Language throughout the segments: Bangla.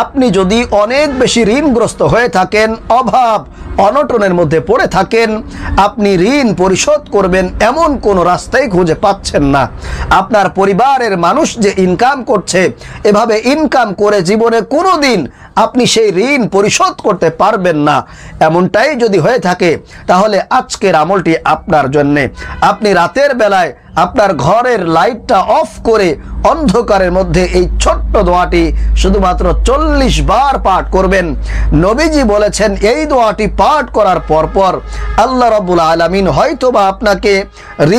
আপনি যদি অনেক বেশি ঋণগ্রস্ত হয়ে থাকেন, অভাব অনটনের মধ্যে পড়ে থাকেন, আপনি ঋণ পরিশোধ করবেন এমন কোনো রাস্তাই খুঁজে পাচ্ছেন না, আপনার পরিবারের মানুষ যে ইনকাম করছে, এভাবে ইনকাম করে জীবনে কোনো দিন আপনি সেই ঋণ পরিশোধ করতে পারবেন না, এমনটাই যদি হয়ে থাকে তাহলে আজকের আমলটি আপনার জন্যে। আপনি রাতের বেলায় আপনার ঘরের লাইটটা অফ করে অন্ধকারের মধ্যে এই ছোট্ট দোয়াটি শুধুমাত্র 40 বার পাঠ করবেন। নবীজি বলেছেন এই দোয়াটি পাঠ করার পরপর আল্লাহ রাব্বুল আলামিন হয়তোবা আপনাকে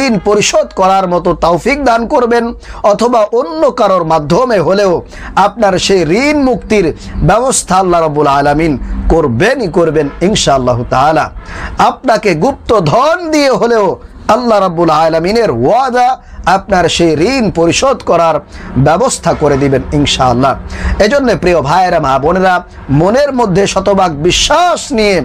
ঋণ পরিশোধ করার মতো তৌফিক দান করবেন, অথবা অন্য কারোর মাধ্যমে হলেও আপনার সেই ঋণ মুক্তির ব্যবস্থা আল্লাহ রাব্বুল আলামিন করবেনই করবেন ইনশাআল্লাহ তাআলা। আপনাকে গুপ্ত ধন দিয়ে হলেও আল্লাহ রাব্বুল আলামিনের ওয়াদা আপনার সেই ঋণ পরিশোধ করার ব্যবস্থা করে দিবেন ইনশাআল্লাহ। এজন্য প্রিয় ভাইয়েরা, মা বোনেরা, মনের মধ্যে শতভাগ বিশ্বাস নিয়ে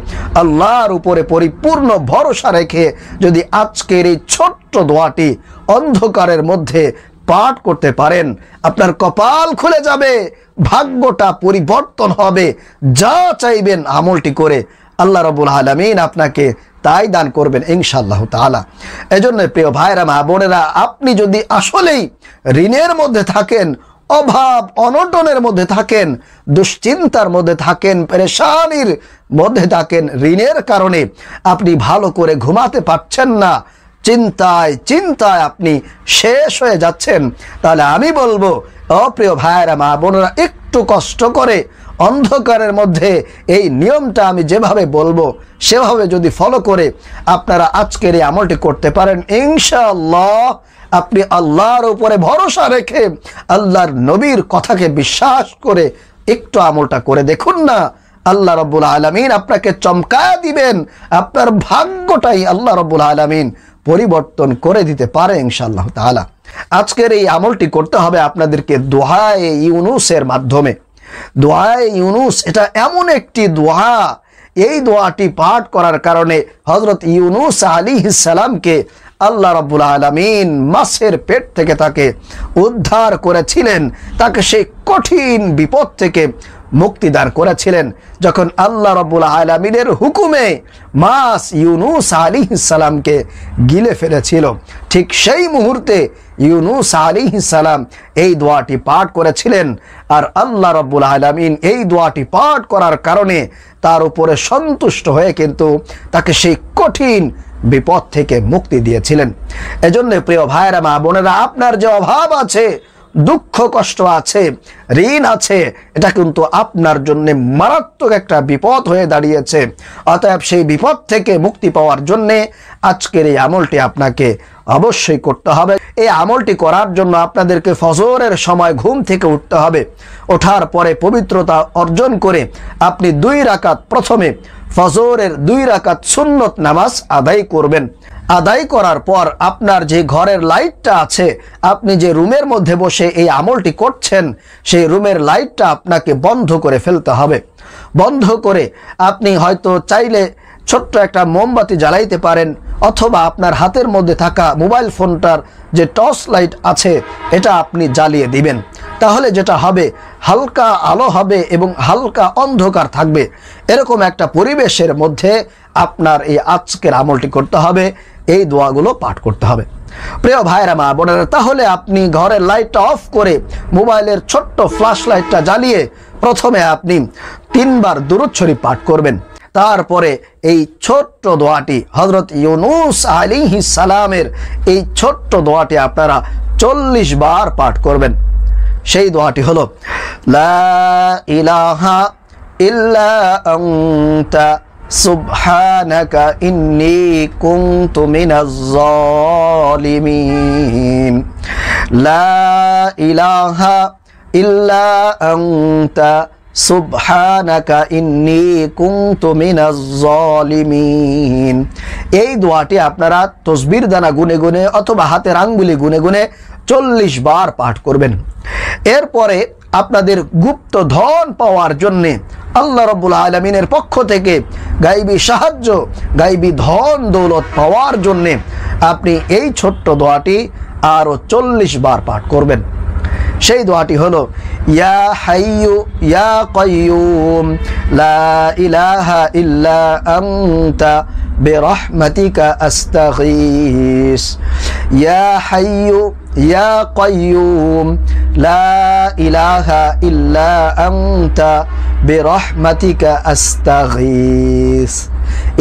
আল্লাহর উপরে পরিপূর্ণ ভরসা রেখে যদি আজকের এই ছোট্ট দোয়াটি অন্ধকারের মধ্যে পাঠ করতে পারেন, আপনার কপাল খুলে যাবে, ভাগ্যটা পরিবর্তন হবে, যা চাইবেন আমলটি করে আল্লাহ রাব্বুল আলামিন আপনাকে তাই দান করবেন ইনশাআল্লাহ তাআলা। এজন্য প্রিয় ভাইরা, মা বোনেরা, আপনি যদি আসলেই ঋণের মধ্যে থাকেন, অভাব অনটনের মধ্যে থাকেন, দুশ্চিন্তার মধ্যে থাকেন, পেরেশানির মধ্যে থাকেন, ঋণের কারণে আপনি ভালো করে ঘুমাতে পারছেন না, চিন্তায় চিন্তায় আপনি শেষ হয়ে যাচ্ছেন, তাহলে আমি বলবো প্রিয় ভাইরা, মা বোনেরা, একটু কষ্ট করে অন্ধকারের মধ্যে এই নিয়মটা আমি যেভাবে বলবো সেভাবে যদি ফলো করে আপনারা আজকের এই আমলটি করতে পারেন, ইনশাআল্লাহ আপনি আল্লাহর উপরে ভরসা রেখে আল্লাহর নবীর কথাকে বিশ্বাস করে একটু আমলটা করে দেখুন না, আল্লাহ রাব্বুল আলামিন আপনাকে চমকায় দিবেন, আপনার ভাগ্যটাই আল্লাহ রাব্বুল আলামিন পরিবর্তন করে দিতে পারে ইনশাআল্লাহ তাআলা। আজকের এই আমলটি করতে হবে আপনাদেরকে দোয়ায়ে ইউনুসের মাধ্যমে। দোয়ায়ে ইউনুস এটা এমন একটি দোয়া, এই দোয়াটি পাঠ করার কারণে হযরত ইউনুস আলাইহিস সালামকে আল্লাহ রাব্বুল আলামিন মাছের পেট থেকে তাকে উদ্ধার করেছিলেন, তাকে সেই কঠিন বিপদ থেকে মুক্তিদান করেছিলেন। যখন আল্লাহ রাব্বুল আলামিনের হুকুমে মাছ ইউনুস আলাইহিস সালামকে গিলে ফেলেছিল, ঠিক সেই মুহূর্তে ইউনুস আলাইহিস সালাম এই দোয়াটি পাঠ করেছিলেন, আর আল্লাহ রাব্বুল আলামিন এই দোয়াটি পাঠ করার কারণে তার উপরে সন্তুষ্ট হয়ে কিন্তু তাকে সেই কঠিন বিপদ থেকে মুক্তি দিয়েছিলেন। এজন্য প্রিয় ভাইরা, মা বোনেরা, আপনার যে অভাব আছে, দুঃখ কষ্ট আছে, ঋণ আছে, এটা কিন্তু আপনার জন্য মারাত্মক একটা বিপদ হয়ে দাঁড়িয়েছে। অতএব সেই বিপদ থেকে মুক্তি পাওয়ার জন্যে আজকের এই আমলটি আপনাকে অবশ্যই করতে হবে। এই আমলটি করার জন্য আপনাদেরকে ফজরের সময় ঘুম থেকে উঠতে হবে। ওঠার পরে পবিত্রতা অর্জন করে আপনি 2 রাকাত প্রথমে ফজরের 2 রাকাত সুন্নত নামাজ আদায় করবেন। আদায় করার পর আপনার যে ঘরের লাইটটা আছে, আপনি যে রুমের মধ্যে বসে এই আমলটি করছেন, সেই রুমের লাইটটা আপনাকে বন্ধ করে ফেলতে হবে। বন্ধ করে আপনি হয়তো চাইলে ছোট্ট একটা মোমবাতি জ্বালাইতে পারেন, অথবা আপনার হাতের মধ্যে থাকা মোবাইল ফোনটার যে টর্চ লাইট আছে এটা আপনি জ্বালিয়ে দিবেন। তাহলে যেটা হবে, হালকা আলো হবে এবং হালকা অন্ধকার থাকবে, এরকম একটা পরিবেশের মধ্যে আপনার এই আজকের আমলটি করতে হবে, এই দোয়াগুলো পাঠ করতে হবে। প্রিয় ভাইরা, মা বোনেরা, তাহলে আপনি ঘরের লাইটটা অফ করে মোবাইলের ছোট্ট ফ্ল্যাশ লাইটটা জ্বালিয়ে প্রথমে আপনি 3 বার দুরূদ শরীফ পাঠ করবেন। তারপরে এই ছোট্ট দোয়াটি হযরত ইউনুস আলাইহিস সালামের এই ছোট্ট দোয়াটি আপনারা 40 বার পাঠ করবেন। সেই দোয়াটি হলো, লা ইলাহা ইল্লা আনতা সুবহানাকা ইন্নী কুনতু মিনাজ জালিমিন। লা ইলাহা ইল্লা আনতা সুবহানাকা ইন্নী কুনতু মিনাজ জালিমিন। এই দোয়াটি আপনারা তসবির দানা গুনে গুনে অথবা হাতের আঙ্গুলি গুনে গুনে 40 বার পাঠ করবেন। এরপরে আপনাদের গুপ্ত ধন পাওয়ার জন্য আল্লাহ রাব্বুল আলামিনের পক্ষ থেকে গায়বী সাহায্য, গায়বী ধন দৌলত পাওয়ার জন্য আপনি এই ছোট্ট দোয়াটি আরও 40 বার পাঠ করবেন। সেই দোয়াটি হলো ইয়া হাইয়ু ইয়া কাইয়ুম লা ইলাহা ইল্লা আনতা বিরহমাতিকা আস্তাগীস। ইয়া হাইয়ু ইয়া কাইয়ুম লা ইলাহা ইল্লা আনতা বিরহমাতিকা আস্তাগীস।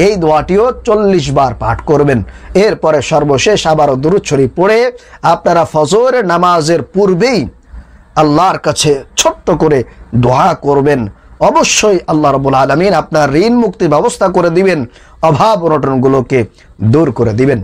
এই দোয়াটিও 40 বার পাঠ করবেন। এরপরে সর্বশেষ আবারও দুরূদ শরীফ পড়ে আপনারা ফজরের নামাজের পূর্বেই আল্লাহর কাছে ছোট্ট করে দোয়া করবেন। অবশ্যই আল্লাহ রাব্বুল আলামিন আপনার ঋণ মুক্তির ব্যবস্থা করে দিবেন, অভাব অনটনগুলোকে দূর করে দিবেন।